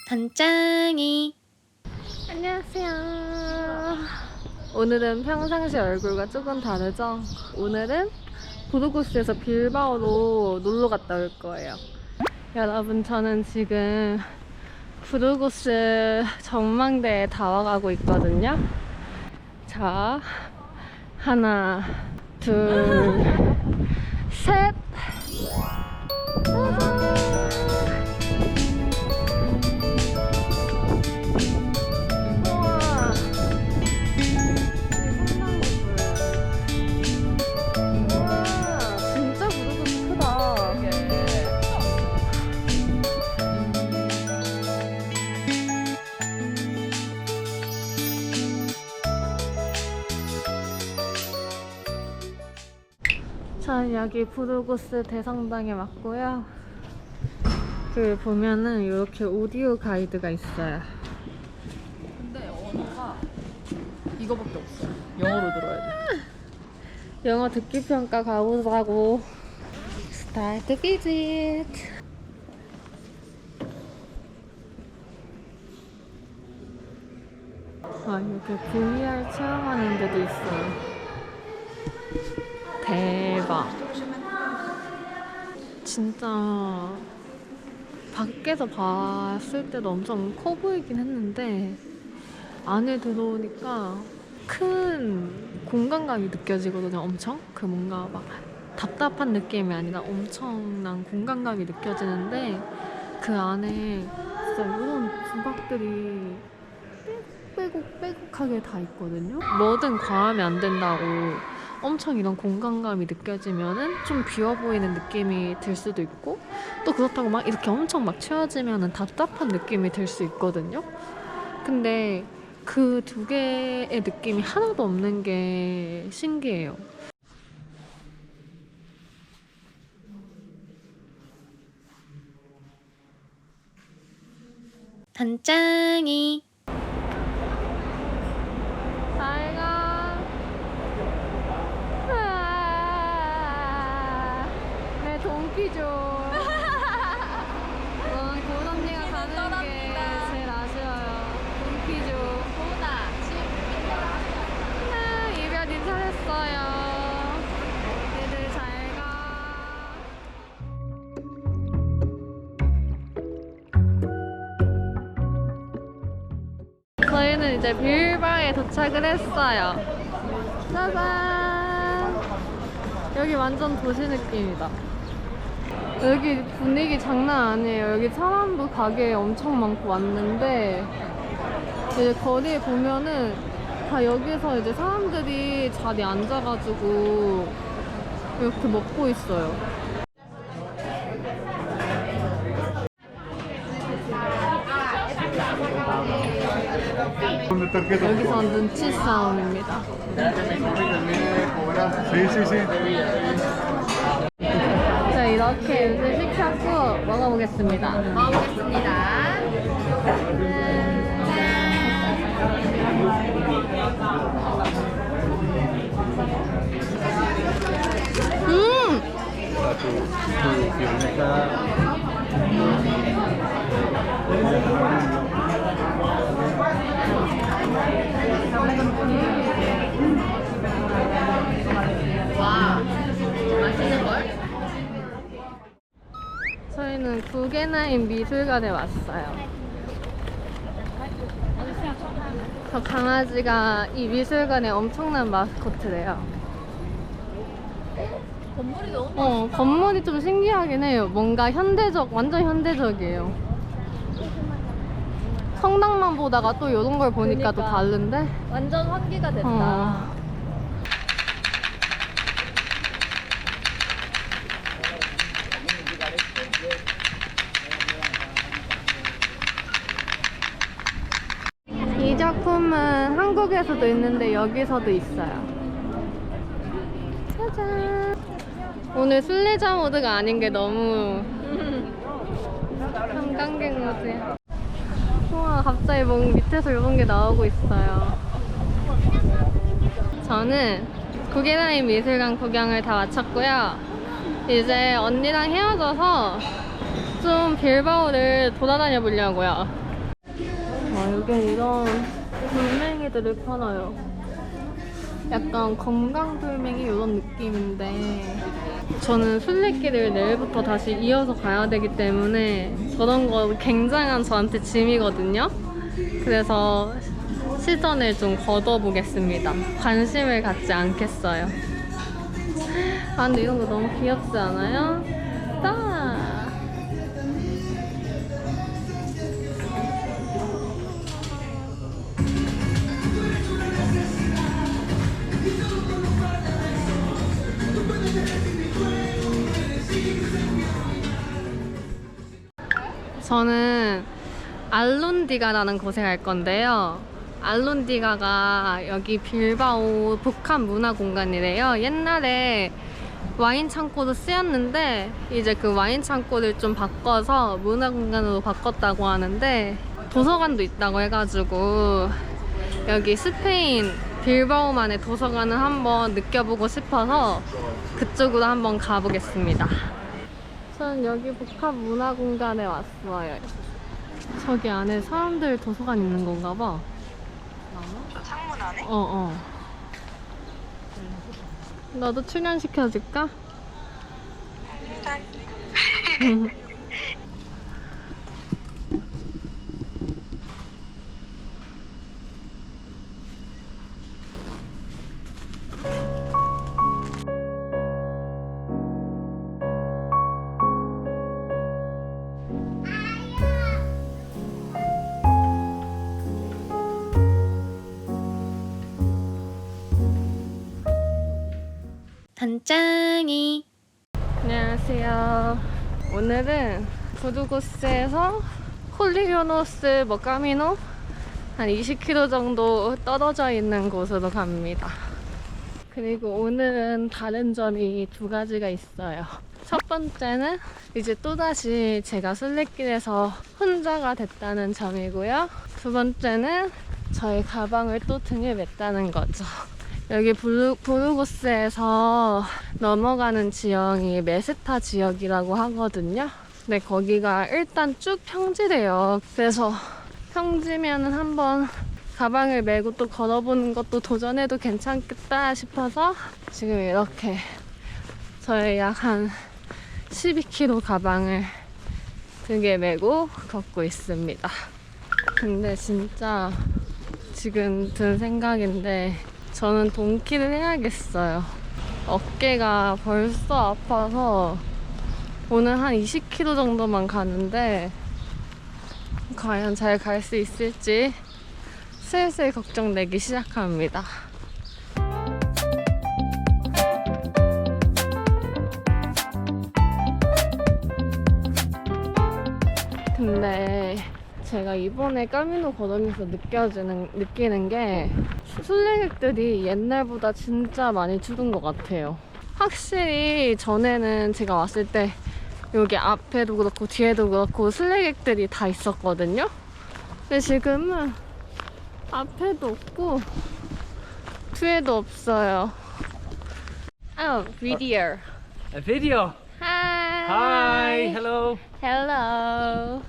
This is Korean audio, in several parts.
단짱이 안녕하세요. 오늘은 평상시 얼굴과 조금 다르죠? 오늘은 부르고스에서 빌바오로 놀러 갔다 올 거예요. 여러분, 저는 지금 부르고스 전망대에 다 와가고 있거든요. 자, 하나, 둘, 셋. 우와, 우와, 진짜 부르고스 크다. 자, 여기 부르고스 대성당에 왔고요. 그 보면은 이렇게 오디오 가이드가 있어요. 근데 언어가 이거밖에 없어요. 영어로 들어야 돼. 영어 듣기 평가 가보자고. 스타트 비짓. 아, 이렇게 VR 체험하는 데도 있어요. 대박. 진짜 밖에서 봤을 때도 엄청 커 보이긴 했는데 안에 들어오니까 큰 공간감이 느껴지거든요. 엄청 그 뭔가 막 답답한 느낌이 아니라 엄청난 공간감이 느껴지는데 그 안에 진짜 이런 조각들이 빼곡빼곡하게 다 있거든요. 뭐든 과하면 안 된다고 엄청 이런 공간감이 느껴지면은 좀 비어 보이는 느낌이 들 수도 있고, 또 그렇다고 막 이렇게 엄청 막 채워지면은 답답한 느낌이 들 수 있거든요. 근데 그 두 개의 느낌이 하나도 없는 게 신기해요. 단짱이 잘가. 내 동기죠. 고은 언니가 가는 게 제일 아쉬워요. 동기죠. 보다 이별 인사했어요. 얘들 잘가. 저희는 이제 빌바오에 도착을 했어요. 짜잔! 여기 완전 도시 느낌이다. 여기 분위기 장난 아니에요. 여기 사람도 가게에 엄청 많고 왔는데 이제 거리에 보면은 다 여기서 이제 사람들이 자리에 앉아가지고 이렇게 먹고 있어요. 여기서 눈치 싸움입니다. 자, 이렇게 음식 시켰고 먹어보겠습니다. 먹어보겠습니다. 와, 맛있는걸? 저희는 구겐하임 미술관에 왔어요. 저 강아지가 이 미술관의 엄청난 마스코트래요. 건물이 너무 건물이 좀 신기하긴 해요. 뭔가 현대적, 완전 현대적이에요. 성당만 보다가 또 이런 걸 보니까 또 그러니까. 다른데? 완전 환기가 됐다. 어. 이 작품은 한국에서도 있는데 여기서도 있어요. 짜잔. 오늘 순례자 모드가 아닌 게 너무 관광객 모드야. 우와, 갑자기 뭔 밑에서 이런 게 나오고 있어요. 저는 구게나인 미술관 구경을 다 마쳤고요. 이제 언니랑 헤어져서 좀 빌바오를 돌아다녀 보려고요. 여기 이런 돌멩이들을 팔아요. 약간 건강 돌멩이 이런 느낌인데 저는 순례길을 내일부터 다시 이어서 가야 되기 때문에 저런 거 굉장한 저한테 짐이거든요. 그래서 시선을 좀 걷어보겠습니다. 관심을 갖지 않겠어요. 아 근데 이런 거 너무 귀엽지 않아요? 딱! 저는 알론디가라는 곳에 갈 건데요. 알론디가가 여기 빌바오 복합문화공간이래요. 옛날에 와인 창고도 쓰였는데 이제 그 와인 창고를 좀 바꿔서 문화공간으로 바꿨다고 하는데 도서관도 있다고 해가지고 여기 스페인 빌바오만의 도서관을 한번 느껴보고 싶어서 그쪽으로 한번 가보겠습니다. 전 여기 복합문화공간에 왔어요. 저기 안에 사람들 도서관 있는 건가 봐. 창문 안에? 어. 너도 출연시켜줄까? 단짱이 안녕하세요. 오늘은 부르고스에서 홀리교노스 까미노 한 20km 정도 떨어져 있는 곳으로 갑니다. 그리고 오늘은 다른 점이 두 가지가 있어요. 첫 번째는 이제 또다시 제가 순례길에서 혼자가 됐다는 점이고요. 두 번째는 저의 가방을 또 등에 맸다는 거죠. 여기 부르고스에서 넘어가는 지역이 메스타 지역이라고 하거든요. 근데 거기가 일단 쭉 평지래요. 그래서 평지면은 한번 가방을 메고 또 걸어보는 것도 도전해도 괜찮겠다 싶어서 지금 이렇게 저의 약 한 12kg 가방을 등에 메고 걷고 있습니다. 근데 진짜 지금 든 생각인데 저는 동키를 해야겠어요. 어깨가 벌써 아파서 오늘 한 20km 정도만 가는데 과연 잘 갈 수 있을지 슬슬 걱정되기 시작합니다. 근데 제가 이번에 까미노 걸으면서 느끼는 게 순례객들이 옛날보다 진짜 많이 줄은 것 같아요. 확실히 전에는 제가 왔을 때 여기 앞에도 그렇고 뒤에도 그렇고 순례객들이 다 있었거든요. 근데 지금은 앞에도 없고 뒤에도 없어요. video. A video. Hi. Hi. Hello. Hello.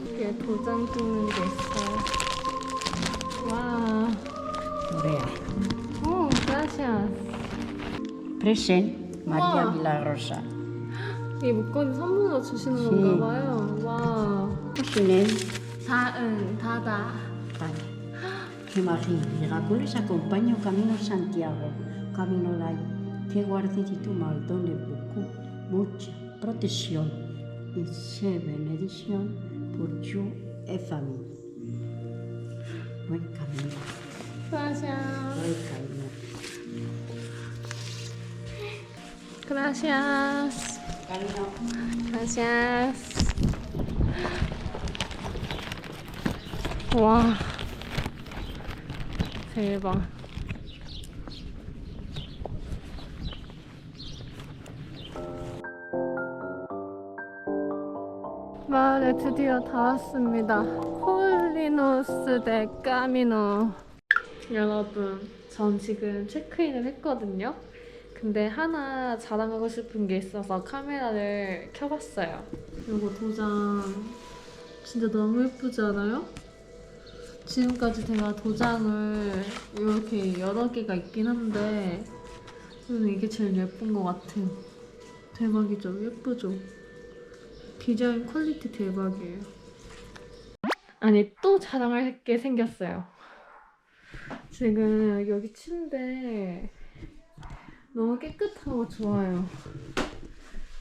이렇게 도장 찍는 게 있어요. 와. Vea. 오, gracias. Present, María Wow. Milagrosa. 이 목걸이 선물로 주시는 건가 봐요. 와. Tienen, 다은, 다다. que imagín, Llegacó les acompaña Camino Santiago, Camino Lai, que guardecito maldone poco, mucha protección y se bendición por yo y familia. Buen camino, Gracias. buen camino. Gracias. Camino. Gracias. 와. 대박. 마을에 드디어 다 왔습니다. 콜리노스 데 까미노. 여러분, 전 지금 체크인을 했거든요. 근데 하나 자랑하고 싶은 게 있어서 카메라를 켜봤어요. 이거 도장 진짜 너무 예쁘지 않아요? 지금까지 제가 도장을 이렇게 여러 개가 있긴 한데 저는 이게 제일 예쁜 것 같아요. 대박이죠? 예쁘죠? 디자인 퀄리티 대박이에요. 아니, 또 자랑할 게 생겼어요. 지금 여기 침대 너무 깨끗하고 좋아요.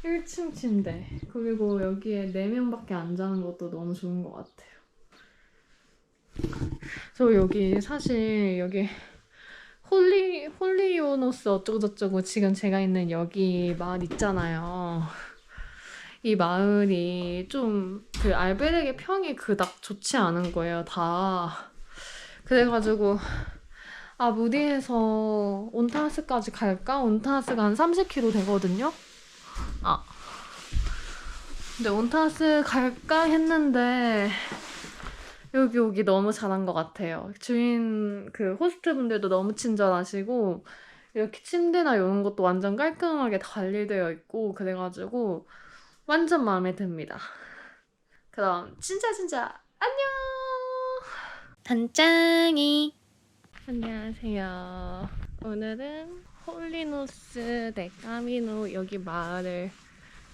1층 침대. 그리고 여기에 4명밖에 안 자는 것도 너무 좋은 것 같아요. 저 여기 사실 여기 홀리오노스 어쩌고저쩌고 지금 제가 있는 여기 마을 있잖아요. 이 마을이 좀 그 알베르게 평이 그닥 좋지 않은 거예요, 다. 그래가지고 아, 무디에서 온타하스까지 갈까? 온타하스가 한 30km 되거든요? 아. 근데 온타하스 갈까 했는데 여기 오기 너무 잘한 것 같아요. 주인 그 호스트 분들도 너무 친절하시고 이렇게 침대나 이런 것도 완전 깔끔하게 관리되어 있고 그래가지고 완전 마음에 듭니다. 그럼 진짜 안녕! 단짱이 안녕하세요. 오늘은 홀리노스 데 까미노 여기 마을을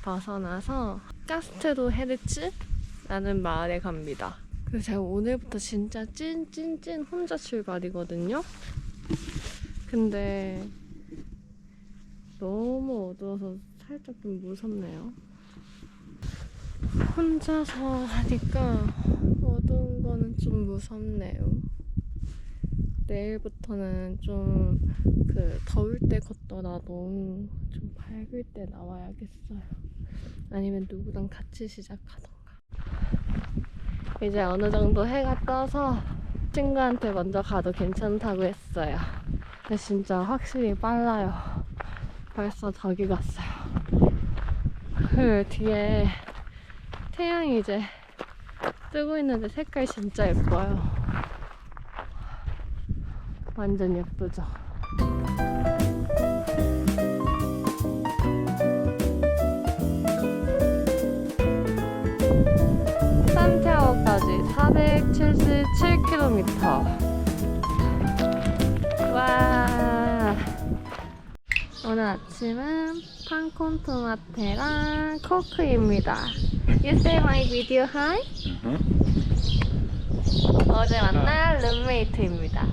벗어나서 카스트로 헤르츠라는 마을에 갑니다. 그래서 제가 오늘부터 진짜 찐 혼자 출발이거든요. 근데 너무 어두워서 살짝 좀 무섭네요. 혼자서 하니까 어두운 거는 좀 무섭네요. 내일부터는 좀 그 더울 때 걷더라도 좀 밝을 때 나와야겠어요. 아니면 누구랑 같이 시작하던가. 이제 어느 정도 해가 떠서 친구한테 먼저 가도 괜찮다고 했어요. 근데 진짜 확실히 빨라요. 벌써 저기 갔어요. 그 뒤에 태양이 이제 뜨고 있는데 색깔 진짜 예뻐요. 완전 예쁘죠? 산티아고까지 477km. 와. 오늘 아침은 팡콘토마테랑 코크입니다. You say my video hi? 어제 만난 룸메이트입니다.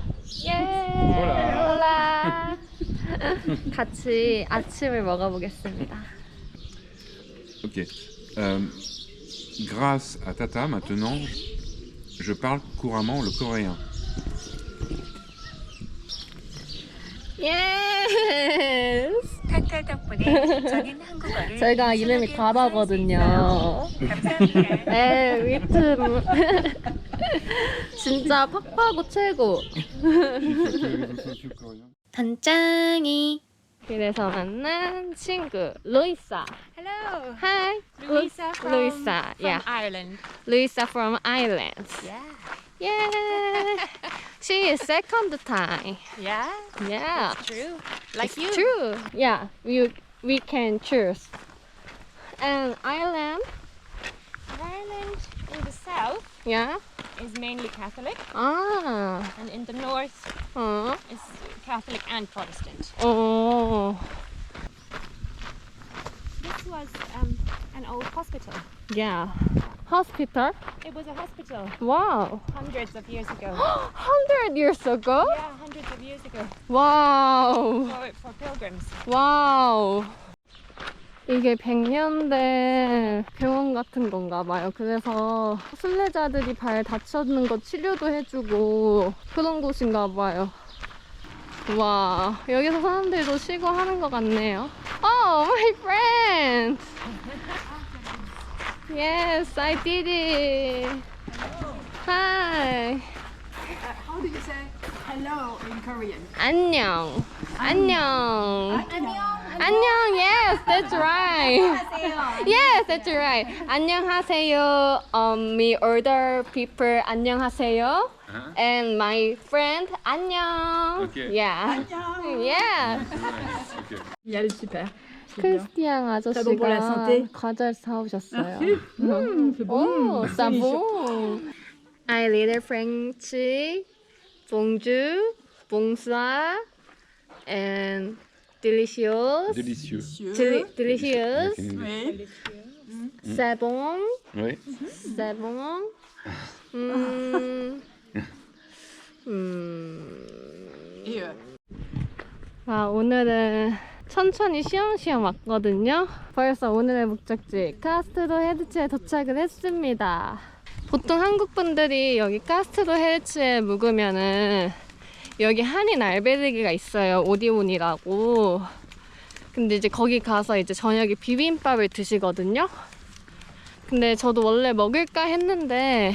예! 홀라! 같이 아침을 먹어보겠습니다. Ok. Grâce à Tata, maintenant, je parle couramment le coréen. 예스! 타타 덕분에 저는 한국어를 저희가 이름이 다다거든요. 감사합니다. 네, 위트 진짜 팍파고 최고. 단짱이 길에서 만난 친구 루이사. Hello. Hi, Luisa from, Luisa. Yeah, Ireland. Luisa from Ireland. Yeah. Yeah, she is second time. Yeah. Yeah, True. Like it's you. true. Yeah, we can choose. And Ireland. Ireland in the south Yeah. is mainly Catholic, Ah. and in the north is Catholic and Protestant. Oh. This was an old hospital. Yeah. Hospital. It was a hospital Wow. hundreds of years ago. 100 years ago? Yeah, hundreds of years ago. Wow. For pilgrims. 와우. 이게 100년 된 병원 같은 건가 봐요. 그래서 순례자들이 발 다쳤는 거 치료도 해주고 그런 곳인가 봐요. 와, 여기서 사람들도 쉬고 하는 것 같네요. Oh, my friend! Yes, I did it! Hi! How do you say hello in Korean. 안녕. 안녕. 안녕. Yes, that's right. Yes, that's right. 안녕하세요. Me older people 안녕하세요. And my friend 안녕. Okay. Yeah. Yeah. Il est super. 크리스티앙 bon pour la santé. 아저씨가 과자를 사오셨어요. C'est 오, 사봉. I little French. Bonjour, bonsoir, and delicious. Délicieux. Delicious. Oui. C'est bon. Oui. C'est bon. Et 아, 오늘은 천천히 쉬엄쉬엄 왔거든요. 벌써 오늘의 목적지 카스트로 헤르츠에 도착을 했습니다. 보통 한국 분들이 여기 카스트로 헤르츠에 묵으면은 여기 한인 알베르게가 있어요. 오디온이라고. 근데 이제 거기 가서 이제 저녁에 비빔밥을 드시거든요. 근데 저도 원래 먹을까 했는데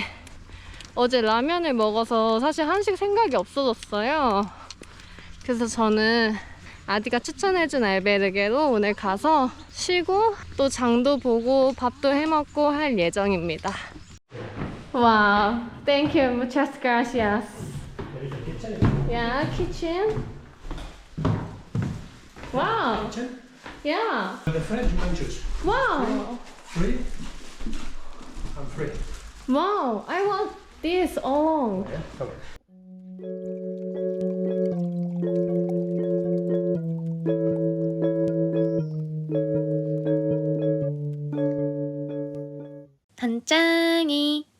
어제 라면을 먹어서 사실 한식 생각이 없어졌어요. 그래서 저는 아디가 추천해준 알베르게로 오늘 가서 쉬고 또 장도 보고 밥도 해먹고 할 예정입니다. 와우, thank you, muchas gracias. Yeah, kitchen. Wow. Yeah. The French lunches. Wow. Free? I'm free. Wow. I want this all. Yeah, come on. 단짱이.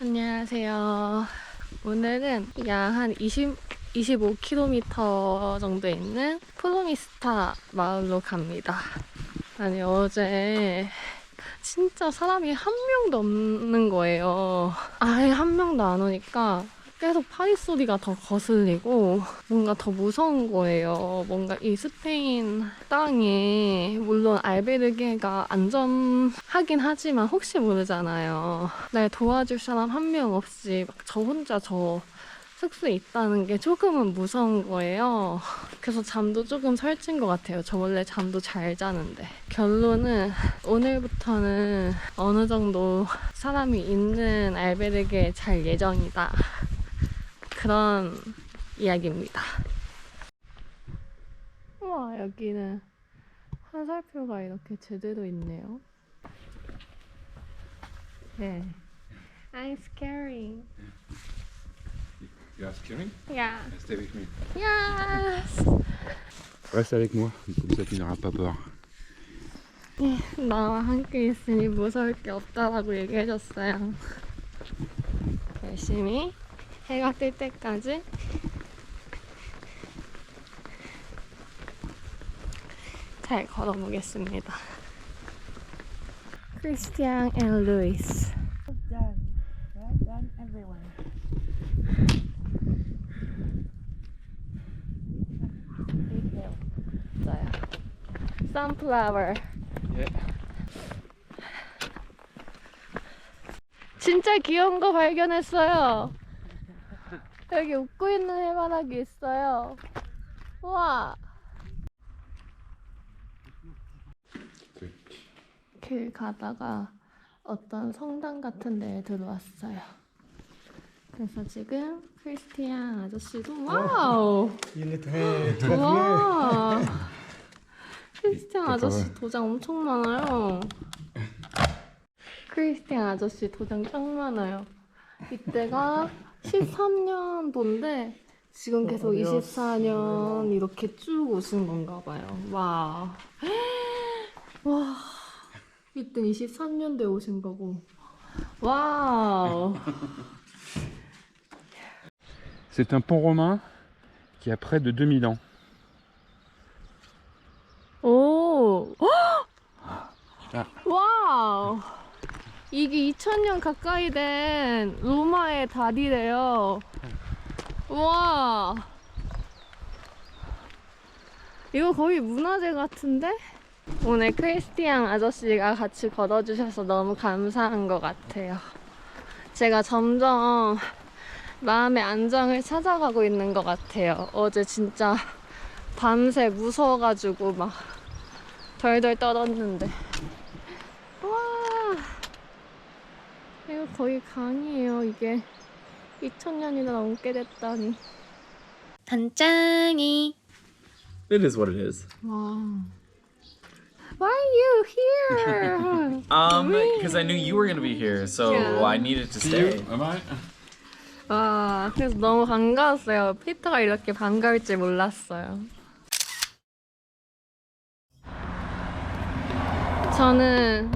안녕하세요. 오늘은 약 한 25km 정도에 있는 프로미스타 마을로 갑니다. 아니, 어제 진짜 사람이 한 명도 없는 거예요. 아예 한 명도 안 오니까 계속 파리 소리가 더 거슬리고 뭔가 더 무서운 거예요. 뭔가 이 스페인 땅에 물론 알베르게가 안전하긴 하지만 혹시 모르잖아요. 날 도와줄 사람 한 명 없이 막 저 혼자 저 숙소에 있다는 게 조금은 무서운 거예요. 그래서 잠도 조금 설친 것 같아요. 저 원래 잠도 잘 자는데. 결론은 오늘부터는 어느 정도 사람이 있는 알베르게에 잘 예정이다. 그런 이야기입니다. 우와, 여기는 화살표가 이렇게 제대로 있네요. 네. I'm scary. You are scaring? Yeah. Reste avec nous. Yes. Reste avec moi, comme ça tu n'auras pas peur. 나와 함께 있으니 무서울 게 없다라고 얘기해줬어요. 열심히 해가 뜰 때까지 잘 걸어보겠습니다. 크리스티앙 앤 루이스. done everyone. 맞아요. Sunflower. 진짜 귀여운 거 발견했어요. 여기 웃고 있는 해바라기 있어요. 우와. 길 가다가 어떤 성당 같은 데에 들어왔어요. 그래서 지금 크리스티앙 아저씨도 와우. Il est très bien. 와. 크리스티앙 아저씨 도장 엄청 많아요. 크리스티앙 아저씨 도장 짱 많아요. 이때가 13년도인데 지금 계속 24년 이렇게 쭉 오신 건가 봐요. 와. 와. 이때 23년도에 오신 거고. 와우. C'est un pont romain qui a près de 2000 ans. 오. 아. 와우. 이게 2000년 가까이 된 로마의 다리래요. 와. 이거 거의 문화재 같은데? 오늘 크리스티앙 아저씨가 같이 걸어주셔서 너무 감사한 것 같아요. 제가 점점 마음의 안정을 찾아가고 있는 것 같아요. 어제 진짜 밤새 무서워가지고 막 덜덜 떨었는데. 와, 이거 거의 강이에요. 이게 2000년이나 넘게 됐다니. 단짱이. It is what it is. 와. Why are you here? Because I knew you were gonna be here, so Yeah. I needed to stay. Bye bye. 와, 그래서 너무 반가웠어요. 피터가 이렇게 반가울 줄 몰랐어요. 저는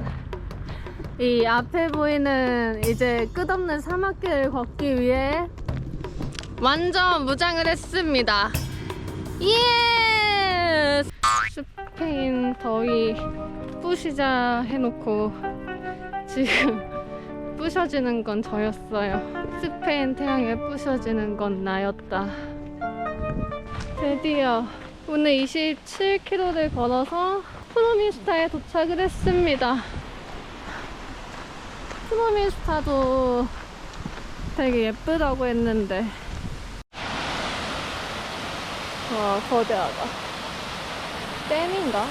이 앞에 보이는 이제 끝없는 사막길을 걷기 위해 완전 무장을 했습니다. 예! 스페인 더위 부시자 해놓고 지금 부셔지는 건 저였어요. 스페인 태양에 부셔지는 건 나였다. 드디어 오늘 27km를 걸어서 프로미스타에 도착을 했습니다. 프로미스타도 되게 예쁘다고 했는데 와, 거대하다. 댐인가?